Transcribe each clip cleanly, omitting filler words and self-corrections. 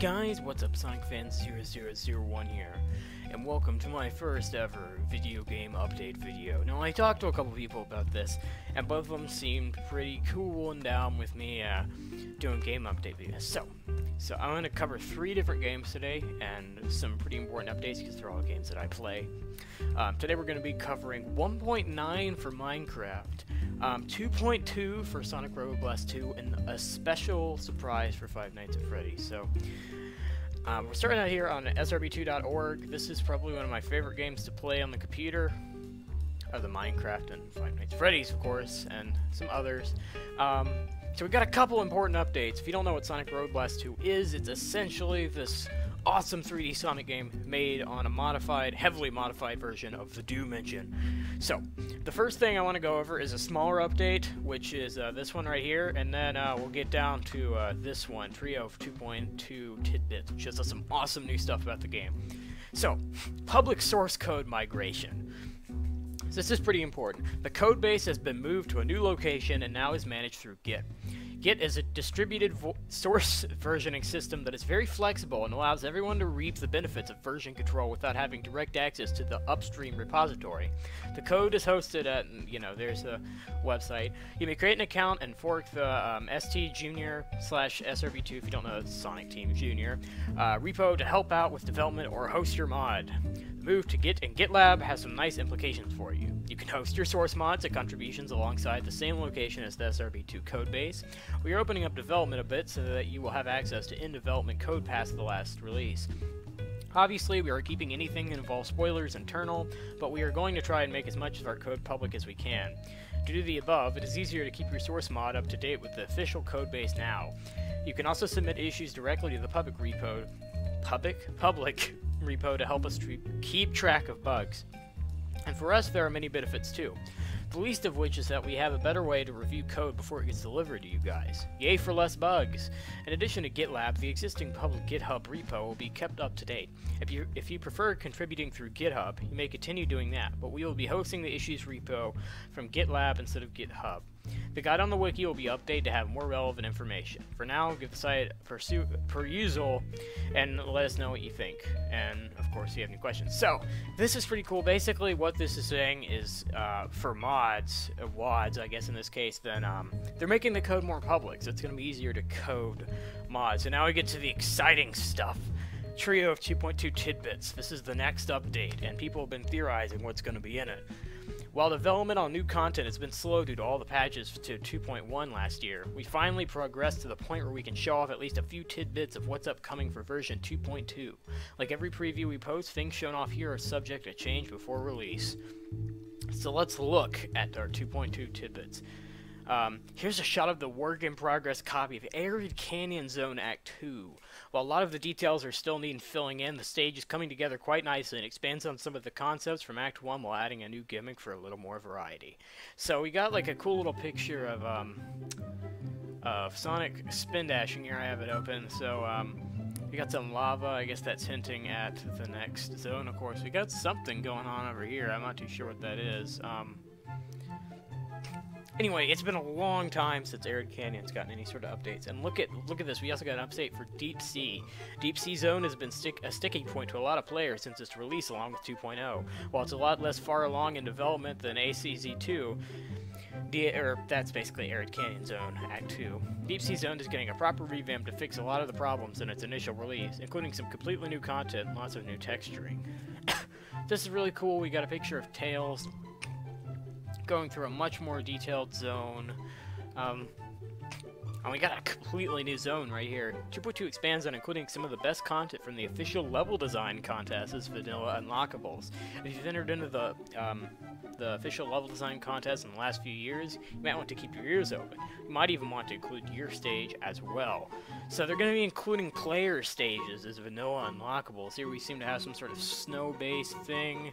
guys, what's up, Sonic Fans 0001 here, and welcome to my first ever video game update video. Now, I talked to a couple people about this, and both of them seemed pretty cool and down with me doing game update videos. So I'm going to cover 3 different games today, and some pretty important updates because they're all games that I play. Today we're going to be covering 1.9 for Minecraft, 2.2 for Sonic Robo Blast 2, and a special surprise for Five Nights at Freddy's. So, we're starting out here on srb2.org. This is probably one of my favorite games to play on the computer. The Minecraft and Five Nights at Freddy's, of course, and some others. So we've got a couple important updates. If you don't know what Sonic Robo Blast 2 is, it's essentially this awesome 3D Sonic game made on a heavily modified version of the Doom engine. So, the first thing I want to go over is a smaller update, which is this one right here, and then we'll get down to this one, Trio of 2.2 Tidbits, which shows us some awesome new stuff about the game. So, public source code migration. So this is pretty important. The code base has been moved to a new location and now is managed through Git. Git is a distributed source versioning system that is very flexible and allows everyone to reap the benefits of version control without having direct access to the upstream repository. The code is hosted at, there's a website. You may create an account and fork the ST_SRB2, if you don't know, it's Sonic Team Junior, repo to help out with development or host your mod. The move to Git and GitLab has some nice implications for you. You can host your source mods and contributions alongside the same location as the SRB2 codebase. We are opening up development a bit so that you will have access to in-development code past the last release. Obviously, we are keeping anything that involves spoilers internal, but we are going to try and make as much of our code public as we can. Due to the above, it is easier to keep your source mod up to date with the official codebase now. You can also submit issues directly to the public repo to help us keep track of bugs. And for us, there are many benefits too. The least of which is that we have a better way to review code before it gets delivered to you guys. Yay for less bugs! In addition to GitLab, the existing public GitHub repo will be kept up to date. If you prefer contributing through GitHub, you may continue doing that, but we will be hosting the issues repo from GitLab instead of GitHub. The guide on the wiki will be updated to have more relevant information. For now, give the site perusal and let us know what you think. And, of course, if you have any questions. So, this is pretty cool. Basically, what this is saying is, for mods, WADs, I guess in this case, then they're making the code more public, so it's going to be easier to code mods. So now we get to the exciting stuff. Trio of 2.2 Tidbits. This is the next update, and people have been theorizing what's going to be in it. While development on new content has been slow due to all the patches to 2.1 last year, we finally progressed to the point where we can show off at least a few tidbits of what's upcoming for version 2.2. Like every preview we post, things shown off here are subject to change before release. So let's look at our 2.2 tidbits. Here's a shot of the work-in-progress copy of Arid Canyon Zone Act 2. While a lot of the details are still needing filling in, the stage is coming together quite nicely and expands on some of the concepts from Act 1 while adding a new gimmick for a little more variety. So we got like a cool little picture of Sonic spin dashing here. I have it open. So we got some lava. I guess that's hinting at the next zone. Of course, we got something going on over here. I'm not too sure what that is. Anyway, it's been a long time since Arid Canyon's gotten any sort of updates, and look at this. We also got an update for Deep Sea. Deep Sea Zone has been a sticking point to a lot of players since its release along with 2.0. While it's a lot less far along in development than ACZ2, that's basically Arid Canyon Zone Act 2. Deep Sea Zone is getting a proper revamp to fix a lot of the problems in its initial release, including some completely new content and lots of new texturing. This is really cool. We got a picture of Tails going through a much more detailed zone. And we got a completely new zone right here. 2.2 expands on including some of the best content from the official level design contest as vanilla unlockables. If you've entered into the official level design contest in the last few years, you might want to keep your ears open. You might even want to include your stage as well. So they're going to be including player stages as vanilla unlockables. Here we seem to have some sort of snow-based thing.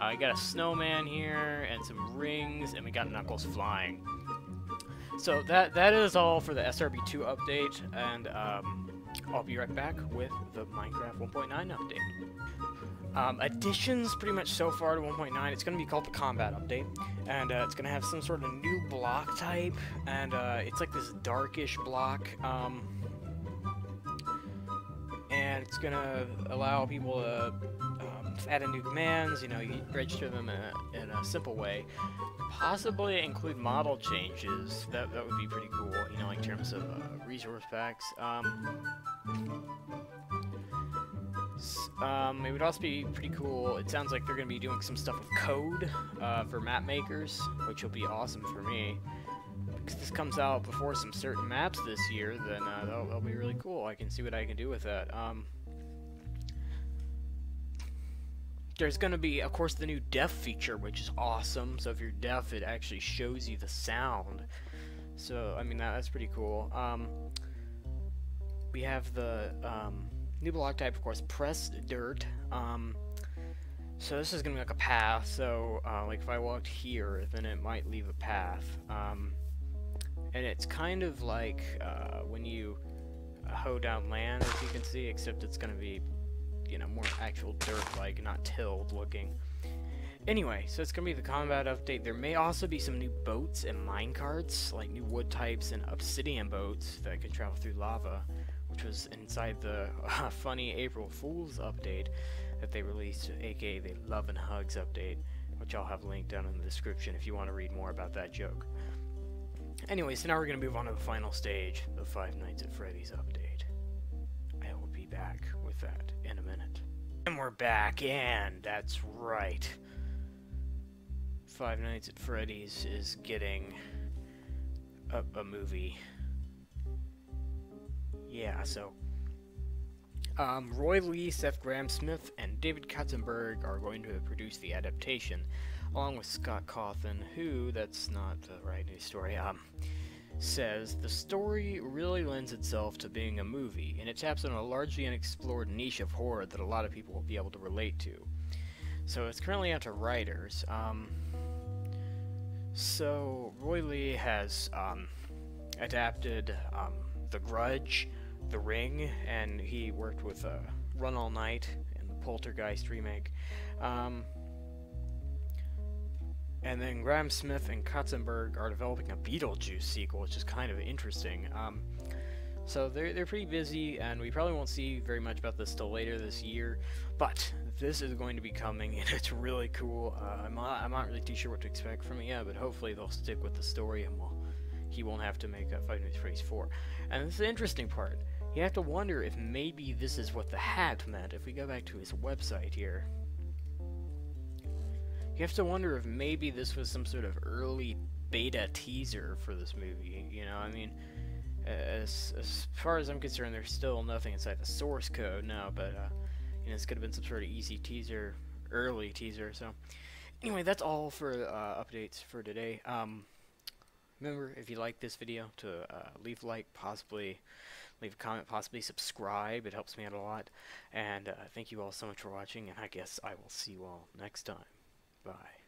We got a snowman here, and some rings, and we got Knuckles flying. So that is all for the SRB2 update, and I'll be right back with the Minecraft 1.9 update. Additions pretty much so far to 1.9, it's going to be called the Combat Update, and it's going to have some sort of new block type, and it's like this darkish block, and it's gonna allow people to add in new commands. You know, you register them in a simple way. Possibly include model changes. That would be pretty cool. You know, like in terms of resource packs. It would also be pretty cool. It sounds like they're going to be doing some stuff with code for map makers, which will be awesome for me. Because this comes out before some certain maps this year, then that'll be really cool. I can see what I can do with that. There's going to be, of course, the new deaf feature, which is awesome. So if you're deaf, it actually shows you the sound. So, I mean, that's pretty cool. We have the new block type, of course, pressed dirt. So this is going to be like a path. So, like if I walked here, then it might leave a path. And it's kind of like when you hoe down land, as you can see, except it's going to be, you know, more actual dirt-like, not tilled looking. Anyway, so it's going to be the combat update. There may also be some new boats and minecarts, like new wood types and obsidian boats that can travel through lava, which was inside the funny April Fool's update that they released, aka the Love and Hugs update, which I'll have linked down in the description if you want to read more about that joke. Anyway, so now we're going to move on to the final stage, the Five Nights at Freddy's update. I will be back with that in a minute. And we're back, and that's right. Five Nights at Freddy's is getting a movie. Yeah, so Roy Lee, Seth Graham-Smith, and David Katzenberg are going to produce the adaptation, along with Scott Cawthon, who, that's not the right news story, says the story really lends itself to being a movie, and it taps on a largely unexplored niche of horror that a lot of people will be able to relate to. So it's currently out to writers. So Roy Lee has adapted The Grudge, The Ring, and he worked with Run All Night in the Poltergeist remake. And then Graham Smith and Katzenberg are developing a Beetlejuice sequel, which is kind of interesting. So they're pretty busy, and we probably won't see very much about this till later this year. But this is going to be coming, and it's really cool. I'm not really too sure what to expect from it yet, but hopefully they'll stick with the story, and he won't have to make a Five Nights at Freddy's 4. And this is the interesting part. You have to wonder if maybe this is what the hat meant. If we go back to his website here, you have to wonder if maybe this was some sort of early beta teaser for this movie. You know, I mean, as far as I'm concerned, there's still nothing inside the source code now, but you know, this could have been some sort of easy teaser, early teaser. So anyway, that's all for updates for today. Remember, if you like this video, to leave a like, possibly leave a comment, possibly subscribe. It helps me out a lot. And thank you all so much for watching, and I guess I will see you all next time. Bye.